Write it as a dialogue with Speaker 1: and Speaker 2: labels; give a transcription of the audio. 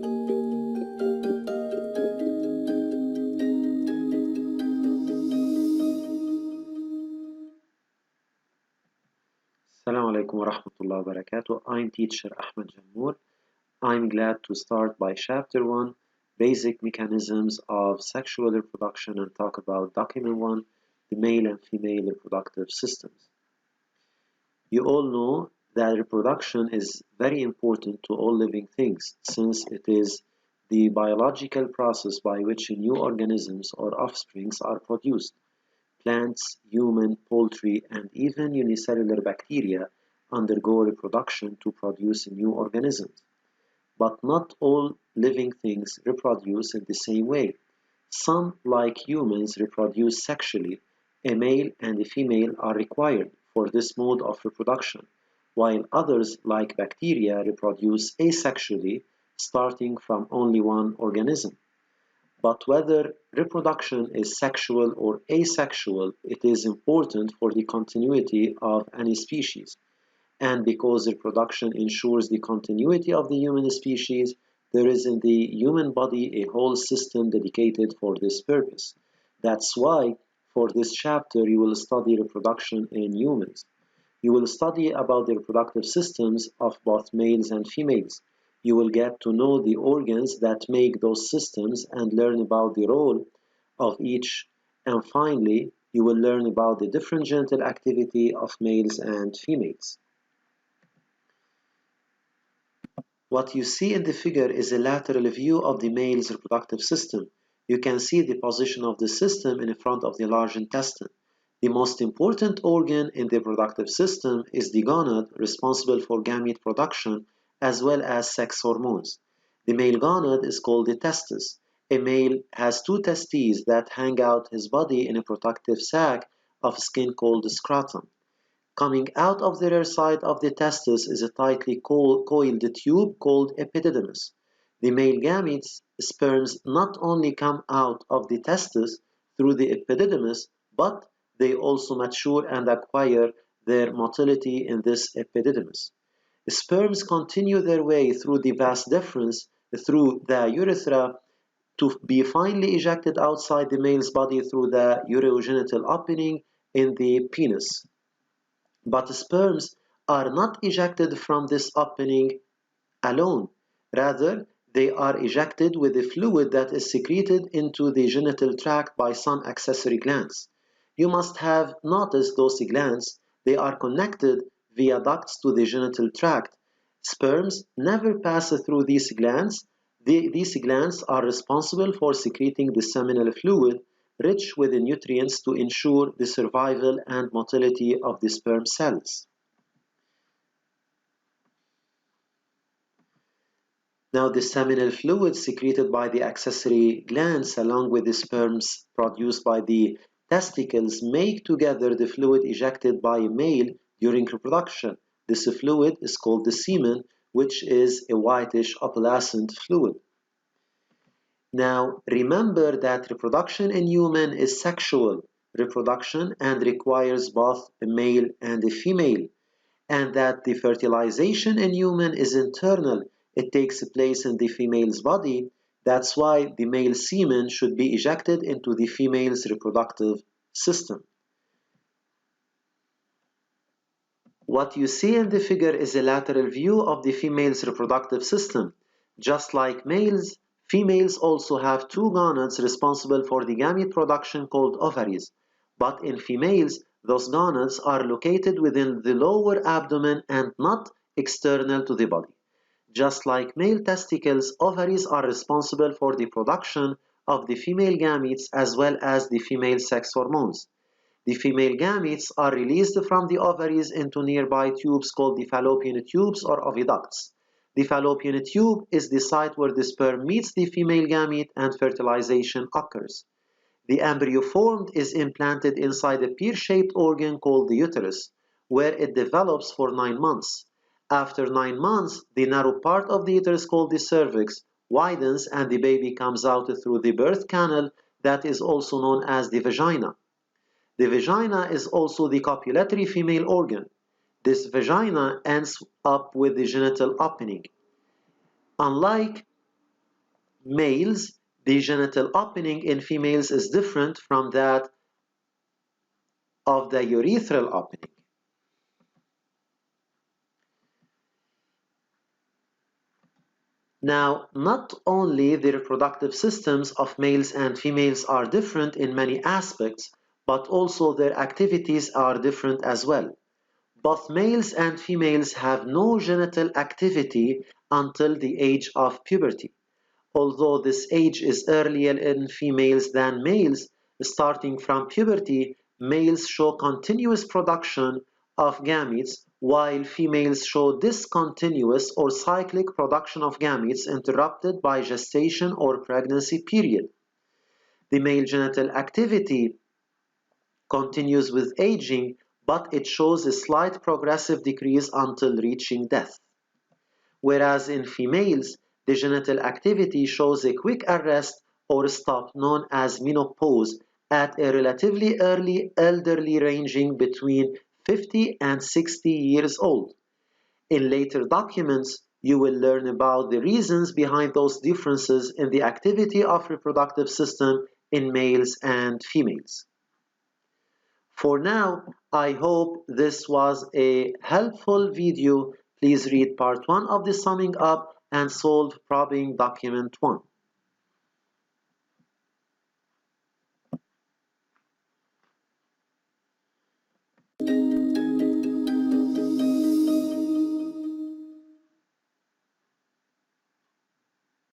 Speaker 1: Assalamu alaikum wa rahmatullahi wa barakatuh. I'm teacher Ahmed Jammour. I'm glad to start by Chapter 1, Basic Mechanisms of Sexual Reproduction, and talk about Document 1, the Male and Female Reproductive Systems. You all know that reproduction is very important to all living things, since it is the biological process by which new organisms or offsprings are produced. Plants, human, poultry, and even unicellular bacteria undergo reproduction to produce new organisms. But not all living things reproduce in the same way. Some, like humans, reproduce sexually. A male and a female are required for this mode of reproduction, while others, like bacteria, reproduce asexually, starting from only one organism. But whether reproduction is sexual or asexual, it is important for the continuity of any species. And because reproduction ensures the continuity of the human species, there is in the human body a whole system dedicated for this purpose. That's why, for this chapter, you will study reproduction in humans. You will study about the reproductive systems of both males and females. You will get to know the organs that make those systems and learn about the role of each. And finally, you will learn about the different genital activity of males and females. What you see in the figure is a lateral view of the male's reproductive system. You can see the position of the system in front of the large intestine. The most important organ in the reproductive system is the gonad, responsible for gamete production as well as sex hormones. The male gonad is called the testis. A male has two testes that hang out his body in a protective sac of skin called the scrotum. Coming out of the rear side of the testis is a tightly coiled tube called epididymis. The male gametes, sperms, not only come out of the testis through the epididymis, but they also mature and acquire their motility in this epididymis. Sperms continue their way through the vas deferens through the urethra to be finally ejected outside the male's body through the urogenital opening in the penis. But sperms are not ejected from this opening alone. Rather, they are ejected with a fluid that is secreted into the genital tract by some accessory glands. You must have noticed those glands. They are connected via ducts to the genital tract. Sperms never pass through these glands. These glands are responsible for secreting the seminal fluid, rich with the nutrients to ensure the survival and motility of the sperm cells. Now, the seminal fluid secreted by the accessory glands along with the sperms produced by the testicles make together the fluid ejected by a male during reproduction. This fluid is called the semen, which is a whitish opalescent fluid. Now, remember that reproduction in human is sexual reproduction and requires both a male and a female, and that the fertilization in human is internal. It takes place in the female's body. That's why the male semen should be ejected into the female's reproductive system. What you see in the figure is a lateral view of the female's reproductive system. Just like males, females also have two gonads responsible for the gamete production called ovaries. But in females, those gonads are located within the lower abdomen and not external to the body. Just like male testicles, ovaries are responsible for the production of the female gametes as well as the female sex hormones. The female gametes are released from the ovaries into nearby tubes called the fallopian tubes or oviducts. The fallopian tube is the site where the sperm meets the female gamete and fertilization occurs. The embryo formed is implanted inside a pear-shaped organ called the uterus, where it develops for 9 months. After 9 months, the narrow part of the uterus called the cervix widens and the baby comes out through the birth canal that is also known as the vagina. The vagina is also the copulatory female organ. This vagina ends up with the genital opening. Unlike males, the genital opening in females is different from that of the urethral opening. Now, not only the reproductive systems of males and females are different in many aspects, but also their activities are different as well. Both males and females have no genital activity until the age of puberty. Although this age is earlier in females than males, starting from puberty, males show continuous production of gametes, while females show discontinuous or cyclic production of gametes interrupted by gestation or pregnancy period. The male genital activity continues with aging, but it shows a slight progressive decrease until reaching death. Whereas in females, the genital activity shows a quick arrest or stop known as menopause at a relatively early elderly ranging between 50 and 60 years old. In later documents, you will learn about the reasons behind those differences in the activity of reproductive system in males and females. For now, I hope this was a helpful video. Please read part 1 of the summing up and solve problem document 1.